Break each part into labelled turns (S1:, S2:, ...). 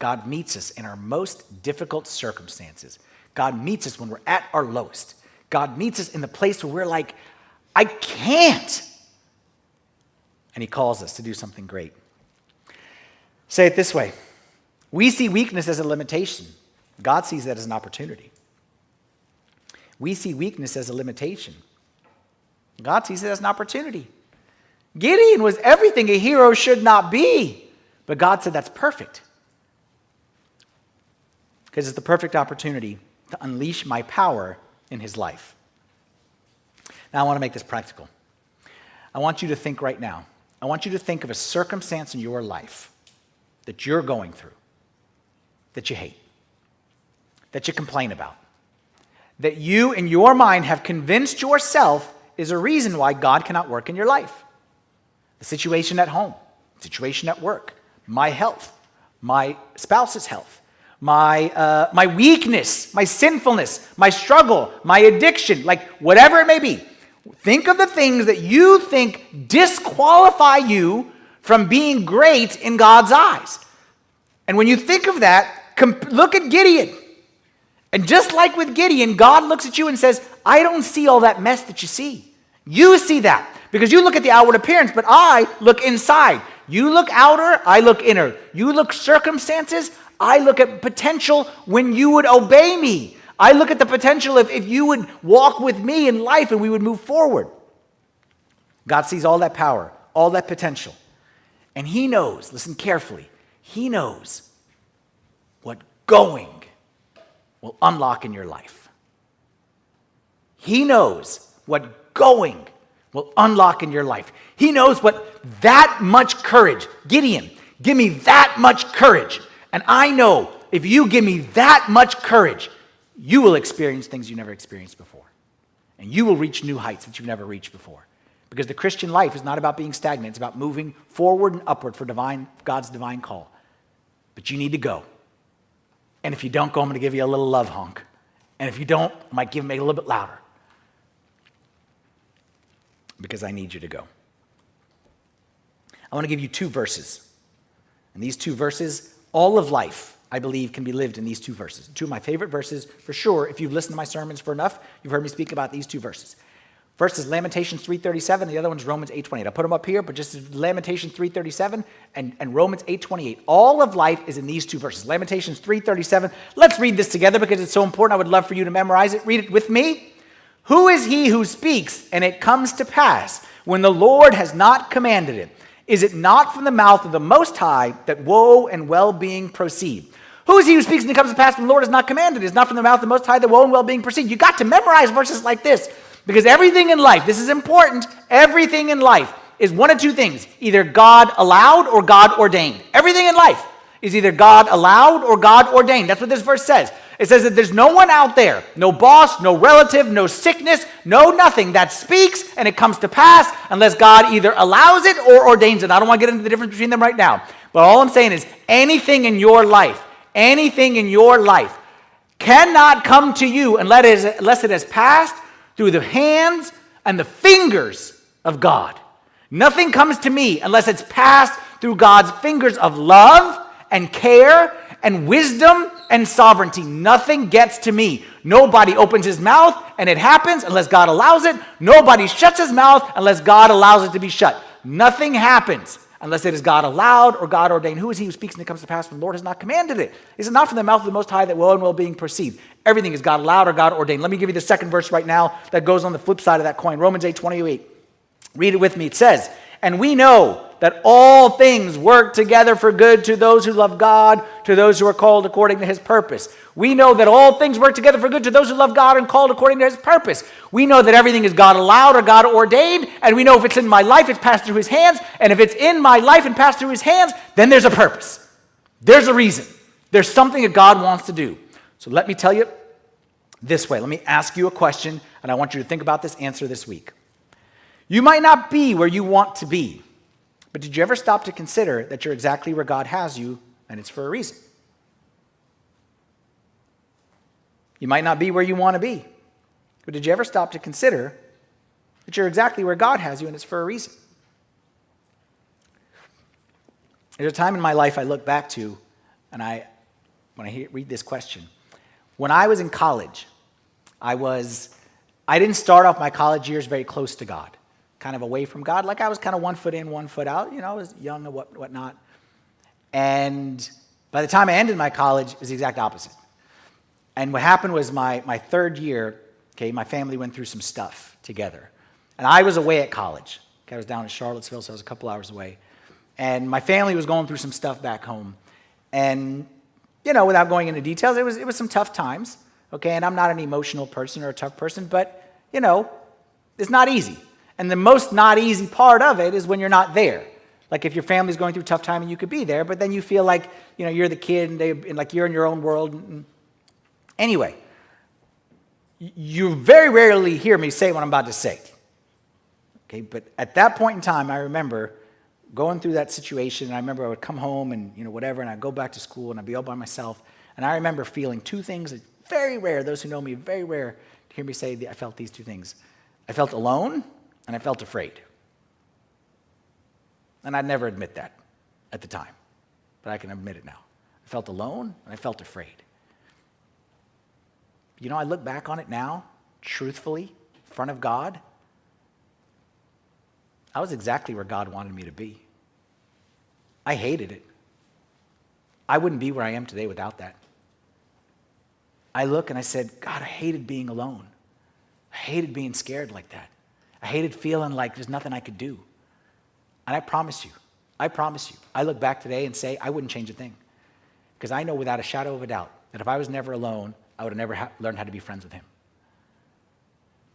S1: God meets us in our most difficult circumstances. God meets us when we're at our lowest. God meets us in the place where we're like, I can't. And he calls us to do something great. Say it this way. We see weakness as a limitation. God sees that as an opportunity. We see weakness as a limitation. God sees it as an opportunity. Gideon was everything a hero should not be. But God said that's perfect. Because it's the perfect opportunity to unleash my power in his life. Now I want to make this practical. I want you to think right now. I want you to think of a circumstance in your life that you're going through, that you hate, that you complain about, that you in your mind have convinced yourself is a reason why God cannot work in your life. The situation at home, situation at work, my health, my spouse's health, my weakness, my sinfulness, my struggle, my addiction, like whatever it may be. Think of the things that you think disqualify you from being great in God's eyes. And when you think of that, look at Gideon. And just like with Gideon, God looks at you and says, I don't see all that mess that you see. You see that because you look at the outward appearance, but I look inside. You look outer, I look inner. You look circumstances, I look at potential when you would obey me. I look at the potential if you would walk with me in life and we would move forward. God sees all that power, all that potential. And he knows, listen carefully, he knows what going will unlock in your life. He knows what going will unlock in your life. He knows what that much courage, Gideon, give me that much courage. And I know if you give me that much courage, you will experience things you never experienced before. And you will reach new heights that you've never reached before. Because the Christian life is not about being stagnant. It's about moving forward and upward for God's divine call. But you need to go. And if you don't go, I'm going to give you a little love honk. And if you don't, I might make it a little bit louder. Because I need you to go. I want to give you 2 verses. And these 2 verses, all of life, I believe, can be lived in these 2 verses. 2 of my favorite verses, for sure. If you've listened to my sermons for enough, you've heard me speak about these 2 verses. First is Lamentations 3:37. The other one is Romans 8:28. I'll put them up here, but just Lamentations 3:37 and Romans 8:28. All of life is in these 2 verses. Lamentations 3:37. Let's read this together because it's so important. I would love for you to memorize it. Read it with me. Who is he who speaks and it comes to pass when the Lord has not commanded it? Is it not from the mouth of the Most High that woe and well-being proceed? Who is he who speaks and it comes to pass when the Lord has not commanded it? Is it not from the mouth of the Most High that woe and well-being proceed? You got to memorize verses like this. Because everything in life, this is important, everything in life is one of 2 things. Either God allowed or God ordained. Everything in life is either God allowed or God ordained. That's what this verse says. It says that there's no one out there, no boss, no relative, no sickness, no nothing that speaks and it comes to pass unless God either allows it or ordains it. I don't want to get into the difference between them right now. But all I'm saying is anything in your life cannot come to you unless it has passed through the hands and the fingers of God. Nothing comes to me unless it's passed through God's fingers of love and care and wisdom and sovereignty. Nothing gets to me. Nobody opens his mouth and it happens unless God allows it. Nobody shuts his mouth unless God allows it to be shut. Nothing happens unless it is God allowed or God ordained. Who is he who speaks and it comes to pass when the Lord has not commanded it? Is it not from the mouth of the Most High that woe and well-being proceed? Everything is God allowed or God ordained. Let me give you the second verse right now that goes on the flip side of that coin. Romans 8:28. Read it with me. It says, and we know that all things work together for good to those who love God, to those who are called according to his purpose. We know that all things work together for good to those who love God and called according to his purpose. We know that everything is God allowed or God ordained, and we know if it's in my life, it's passed through his hands, and if it's in my life and passed through his hands, then there's a purpose. There's a reason. There's something that God wants to do. So let me tell you this way. Let me ask you a question, and I want you to think about this answer this week. You might not be where you want to be, but did you ever stop to consider that you're exactly where God has you, and it's for a reason? You might not be where you want to be, but did you ever stop to consider that you're exactly where God has you, and it's for a reason? There's a time in my life I look back to, and I when I read this question. When I was in college, I didn't start off my college years very close to God, kind of away from God. Like I was kind of 1 foot in, 1 foot out. You know, I was young and whatnot. And by the time I ended my college, it was the exact opposite. And what happened was my third year, okay, my family went through some stuff together. And I was away at college. Okay, I was down in Charlottesville, so I was a couple hours away. And my family was going through some stuff back home. And, you know, without going into details, it was some tough times. Okay, and I'm not an emotional person or a tough person, but, you know, it's not easy. And the most not easy part of it is when you're not there. Like if your family's going through a tough time and you could be there, but then you feel like, you know, you're the kid and like you're in your own world. Anyway, you very rarely hear me say what I'm about to say. Okay, but at that point in time, I remember going through that situation, and I remember I would come home and, you know, whatever, and I'd go back to school and I'd be all by myself. And I remember feeling two things that very rare, those who know me, very rare to hear me say I felt these two things. I felt alone and I felt afraid. And I'd never admit that at the time, but I can admit it now. I felt alone and I felt afraid. You know, I look back on it now, truthfully, in front of God. I was exactly where God wanted me to be. I hated it. I wouldn't be where I am today without that. I look and I said, God, I hated being alone. I hated being scared like that. I hated feeling like there's nothing I could do. And I promise you, I look back today and say, I wouldn't change a thing. Because I know without a shadow of a doubt that if I was never alone, I would have never learned how to be friends with him.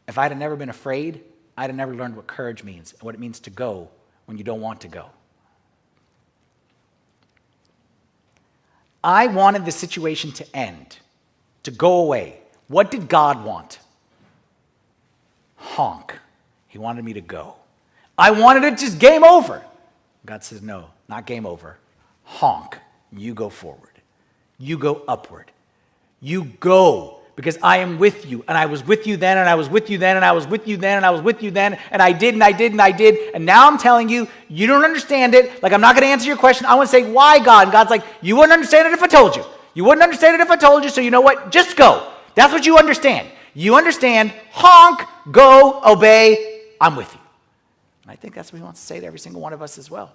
S1: If I'd have never been afraid, I'd have never learned what courage means and what it means to go when you don't want to go. I wanted the situation to end, to go away. What did God want? Honk. He wanted me to go. I wanted it just game over. God says, no, not game over. Honk. You go forward. You go upward. You go, because I am with you. And I was with you then, and I was with you then, and I was with you then, and I was with you then, and I did, and I did, and I did. And now I'm telling you, you don't understand it. Like, I'm not going to answer your question. I want to say, why, God? And God's like, you wouldn't understand it if I told you. You wouldn't understand it if I told you, so you know what? Just go. That's what you understand. You understand, honk, go, obey, I'm with you. And I think that's what he wants to say to every single one of us as well.